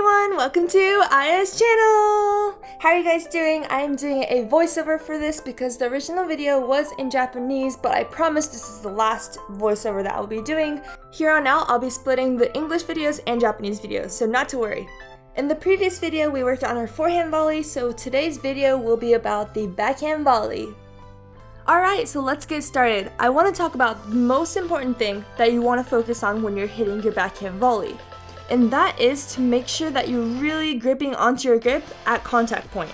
everyone, welcome to Aya's channel! How are you guys doing? I am doing a voiceover for this because the original video was in Japanese, but I promise this is the last voiceover that I'll be doing. Here on out, I'll be splitting the English videos and Japanese videos, so not to worry. In the previous video, we worked on our forehand volley, so today's video will be about the backhand volley. Alright, so let's get started. I want to talk about the most important thing that you want to focus on when you're hitting your backhand volley. And that is to make sure that you're really gripping onto your grip at contact point.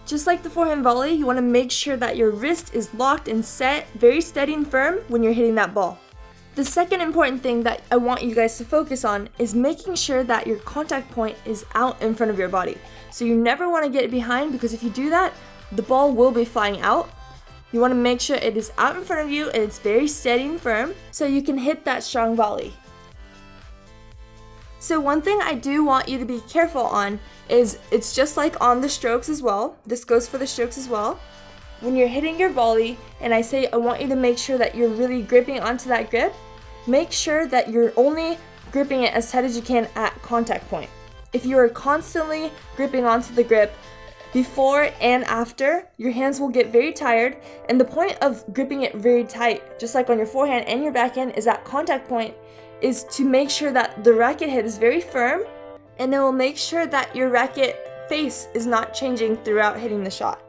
Just like the forehand volley, you want to make sure that your wrist is locked and set, very steady and firm when you're hitting that ball. The second important thing that I want you guys to focus on is making sure that your contact point is out in front of your body. So you never want to get it behind, because if you do that, the ball will be flying out. You want to make sure it is out in front of you and it's very steady and firm so you can hit that strong volley. So one thing I do want you to be careful on is, it's just like on the strokes as well. This goes for the strokes as well. When you're hitting your volley and I say I want you to make sure that you're really gripping onto that grip, make sure that you're only gripping it as tight as you can at contact point. If you are constantly gripping onto the grip before and after, your hands will get very tired, and the point of gripping it very tight, just like on your forehand and your backhand, is at contact point, is to make sure that the racket head is very firm, and it will make sure that your racket face is not changing throughout hitting the shot.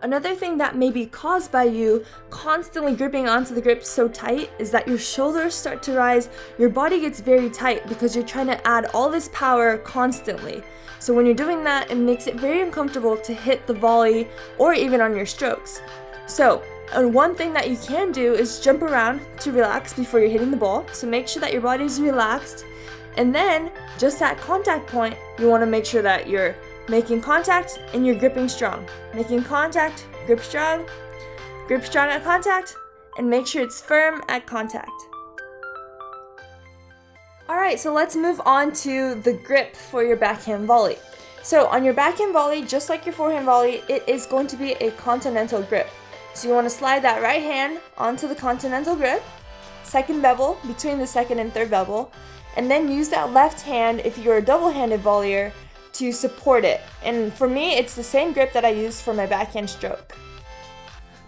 Another thing that may be caused by you constantly gripping onto the grip so tight is that your shoulders start to rise, your body gets very tight because you're trying to add all this power constantly. So when you're doing that, it makes it very uncomfortable to hit the volley or even on your strokes. So one thing that you can do is jump around to relax before you're hitting the ball. So make sure that your body is relaxed. And then just at contact point, you want to make sure that you're making contact and you're gripping strong. Making contact, grip strong at contact, and make sure it's firm at contact. Alright, so let's move on to the grip for your backhand volley. So on your backhand volley, just like your forehand volley, it is going to be a continental grip. So you want to slide that right hand onto the continental grip, second bevel, between the second and third bevel, and then use that left hand, if you're a double-handed volleyer, to support it. And for me, it's the same grip that I use for my backhand stroke.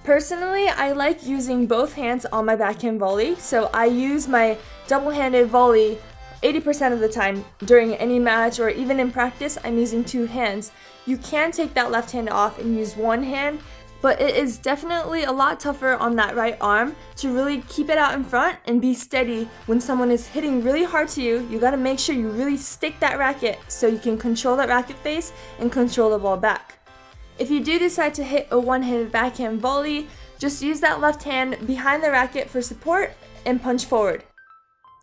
Personally, I like using both hands on my backhand volley, so I use my double-handed volley 80% of the time during any match, or even in practice, I'm using two hands. You can take that left hand off and use one hand, but it is definitely a lot tougher on that right arm to really keep it out in front and be steady when someone is hitting really hard to you. You gotta make sure you really stick that racket so you can control that racket face and control the ball back. If you do decide to hit a one-handed backhand volley, just use that left hand behind the racket for support and punch forward.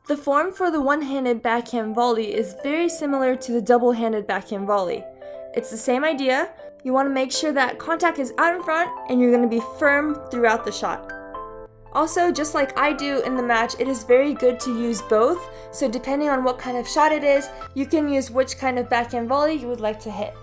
The form for the one-handed backhand volley is very similar to the double-handed backhand volley. It's the same idea. You want to make sure that contact is out in front and you're going to be firm throughout the shot. Also, just like I do in the match, it is very good to use both. So depending on what kind of shot it is, you can use which kind of backhand volley you would like to hit.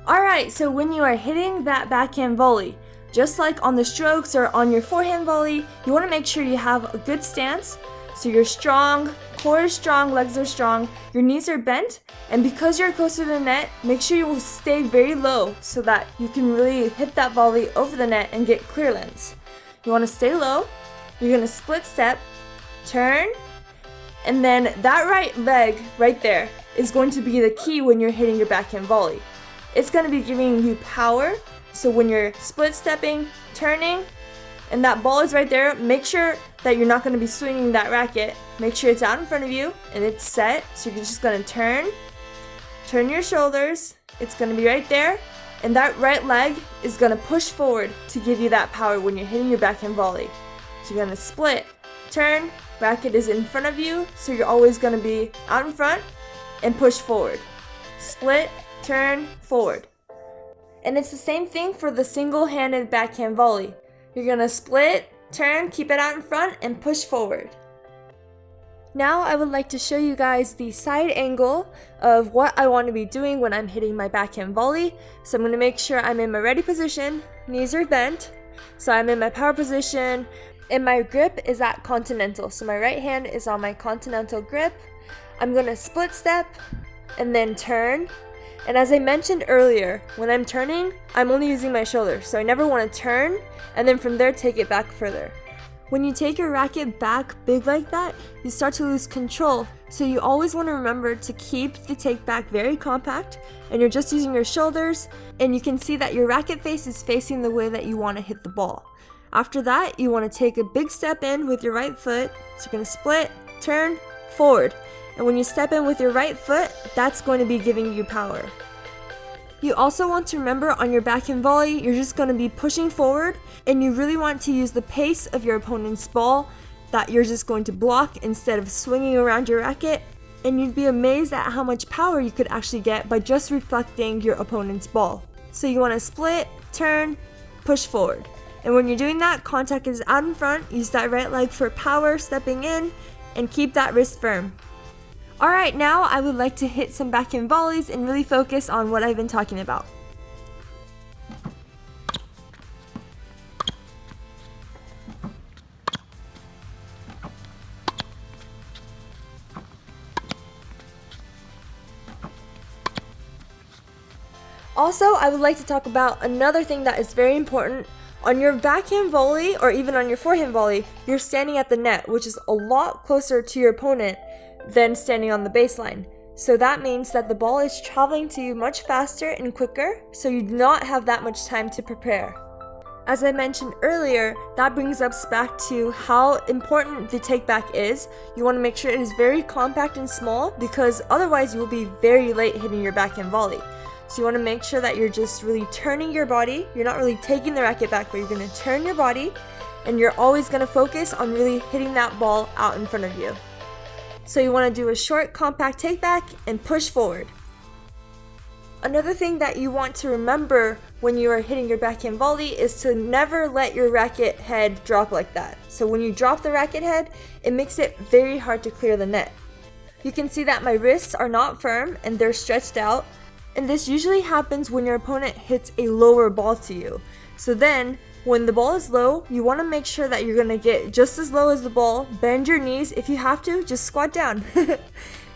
Alright, so when you are hitting that backhand volley, just like on the strokes or on your forehand volley, you want to make sure you have a good stance. So you're strong, core is strong, legs are strong, your knees are bent, and because you're closer to the net, make sure you will stay very low so that you can really hit that volley over the net and get clearance. You want to stay low, you're going to split step, turn, and then that right leg right there is going to be the key when you're hitting your backhand volley. It's going to be giving you power, so when you're split stepping, turning, and that ball is right there, make sure that you're not going to be swinging that racket. Make sure it's out in front of you and it's set. So you're just going to turn your shoulders. It's going to be right there. And that right leg is going to push forward to give you that power when you're hitting your backhand volley. So you're going to split, turn, racket is in front of you. So you're always going to be out in front and push forward. Split, turn, forward. And it's the same thing for the single-handed backhand volley. You're going to split, turn, keep it out in front, and push forward. Now I would like to show you guys the side angle of what I want to be doing when I'm hitting my backhand volley. So I'm going to make sure I'm in my ready position, knees are bent, so I'm in my power position, and my grip is at continental. So my right hand is on my continental grip. I'm going to split step, and then turn. And as I mentioned earlier, when I'm turning, I'm only using my shoulder, so I never want to turn and then from there take it back further. When you take your racket back big like that, you start to lose control, so you always want to remember to keep the take back very compact and you're just using your shoulders, and you can see that your racket face is facing the way that you want to hit the ball. After that, you want to take a big step in with your right foot, so you're going to split, turn, forward. And when you step in with your right foot, that's going to be giving you power. You also want to remember on your backhand volley, you're just going to be pushing forward, and you really want to use the pace of your opponent's ball that you're just going to block instead of swinging around your racket. And you'd be amazed at how much power you could actually get by just reflecting your opponent's ball. So you want to split, turn, push forward. And when you're doing that, contact is out in front, use that right leg for power stepping in, and keep that wrist firm. Alright, now I would like to hit some backhand volleys and really focus on what I've been talking about. Also, I would like to talk about another thing that is very important. On your backhand volley, or even on your forehand volley, you're standing at the net, which is a lot closer to your opponent than standing on the baseline. So that means that the ball is traveling to you much faster and quicker, so you do not have that much time to prepare. As I mentioned earlier, that brings us back to how important the take back is. You want to make sure it is very compact and small, because otherwise you will be very late hitting your backhand volley. So you want to make sure that you're just really turning your body. You're not really taking the racket back, but you're going to turn your body, and you're always going to focus on really hitting that ball out in front of you. So you want to do a short, compact take back and push forward. Another thing that you want to remember when you are hitting your backhand volley is to never let your racket head drop like that. So when you drop the racket head, it makes it very hard to clear the net. You can see that my wrists are not firm and they're stretched out, and this usually happens when your opponent hits a lower ball to you. So then, when the ball is low, you want to make sure that you're going to get just as low as the ball, bend your knees. If you have to, just squat down.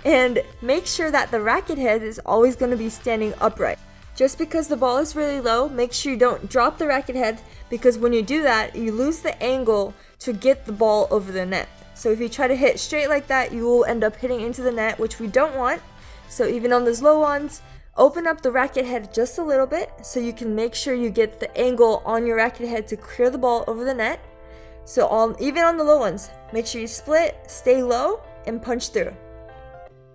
And make sure that the racket head is always going to be standing upright. Just because the ball is really low, make sure you don't drop the racket head, because when you do that, you lose the angle to get the ball over the net. So if you try to hit straight like that, you will end up hitting into the net, which we don't want. So even on those low ones, open up the racket head just a little bit so you can make sure you get the angle on your racket head to clear the ball over the net. So even on the low ones, make sure you split, stay low, and punch through.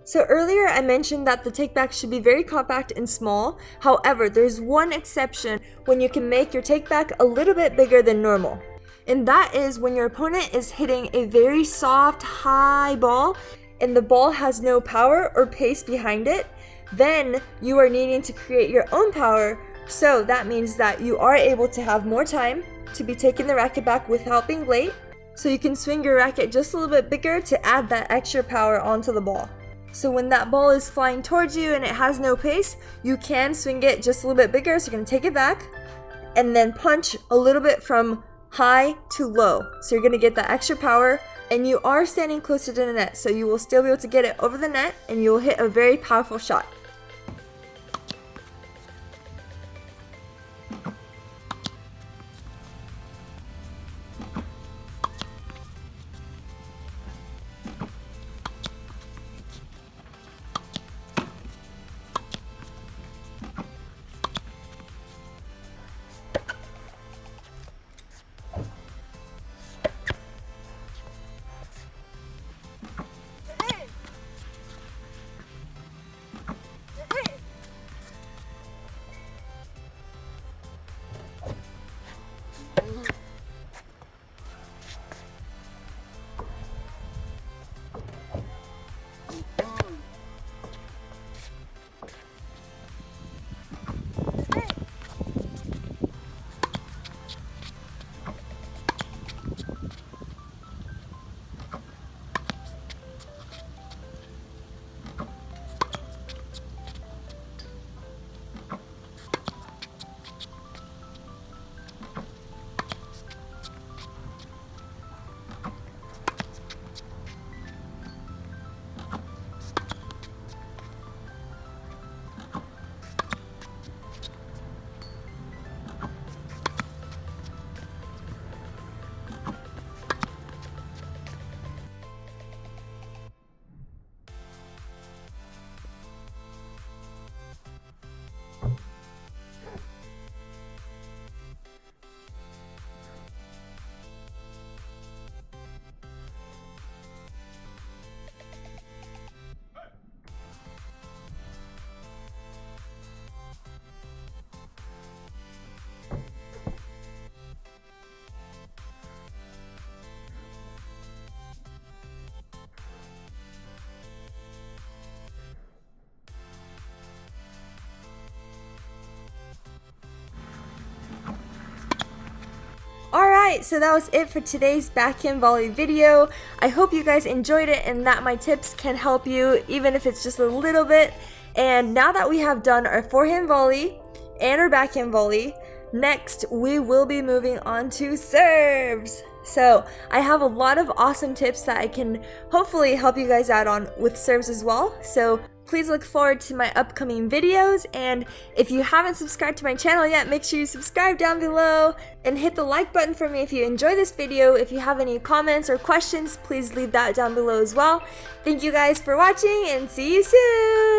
So earlier I mentioned that the takeback should be very compact and small. However, there's one exception when you can make your takeback a little bit bigger than normal. And that is when your opponent is hitting a very soft, high ball and the ball has no power or pace behind it. Then you are needing to create your own power, so that means that you are able to have more time to be taking the racket back without being late, so you can swing your racket just a little bit bigger to add that extra power onto the ball. So when that ball is flying towards you and it has no pace, you can swing it just a little bit bigger, so you're going to take it back and then punch a little bit from high to low, so you're going to get that extra power. And you are standing closer to the net, so you will still be able to get it over the net and you will hit a very powerful shot. Alright, so that was it for today's backhand volley video. I hope you guys enjoyed it and that my tips can help you, even if it's just a little bit. And now that we have done our forehand volley and our backhand volley, next we will be moving on to serves. So I have a lot of awesome tips that I can hopefully help you guys out on with serves as well. So please look forward to my upcoming videos, and if you haven't subscribed to my channel yet, make sure you subscribe down below and hit the like button for me if you enjoy this video. If you have any comments or questions, please leave that down below as well. Thank you guys for watching and see you soon!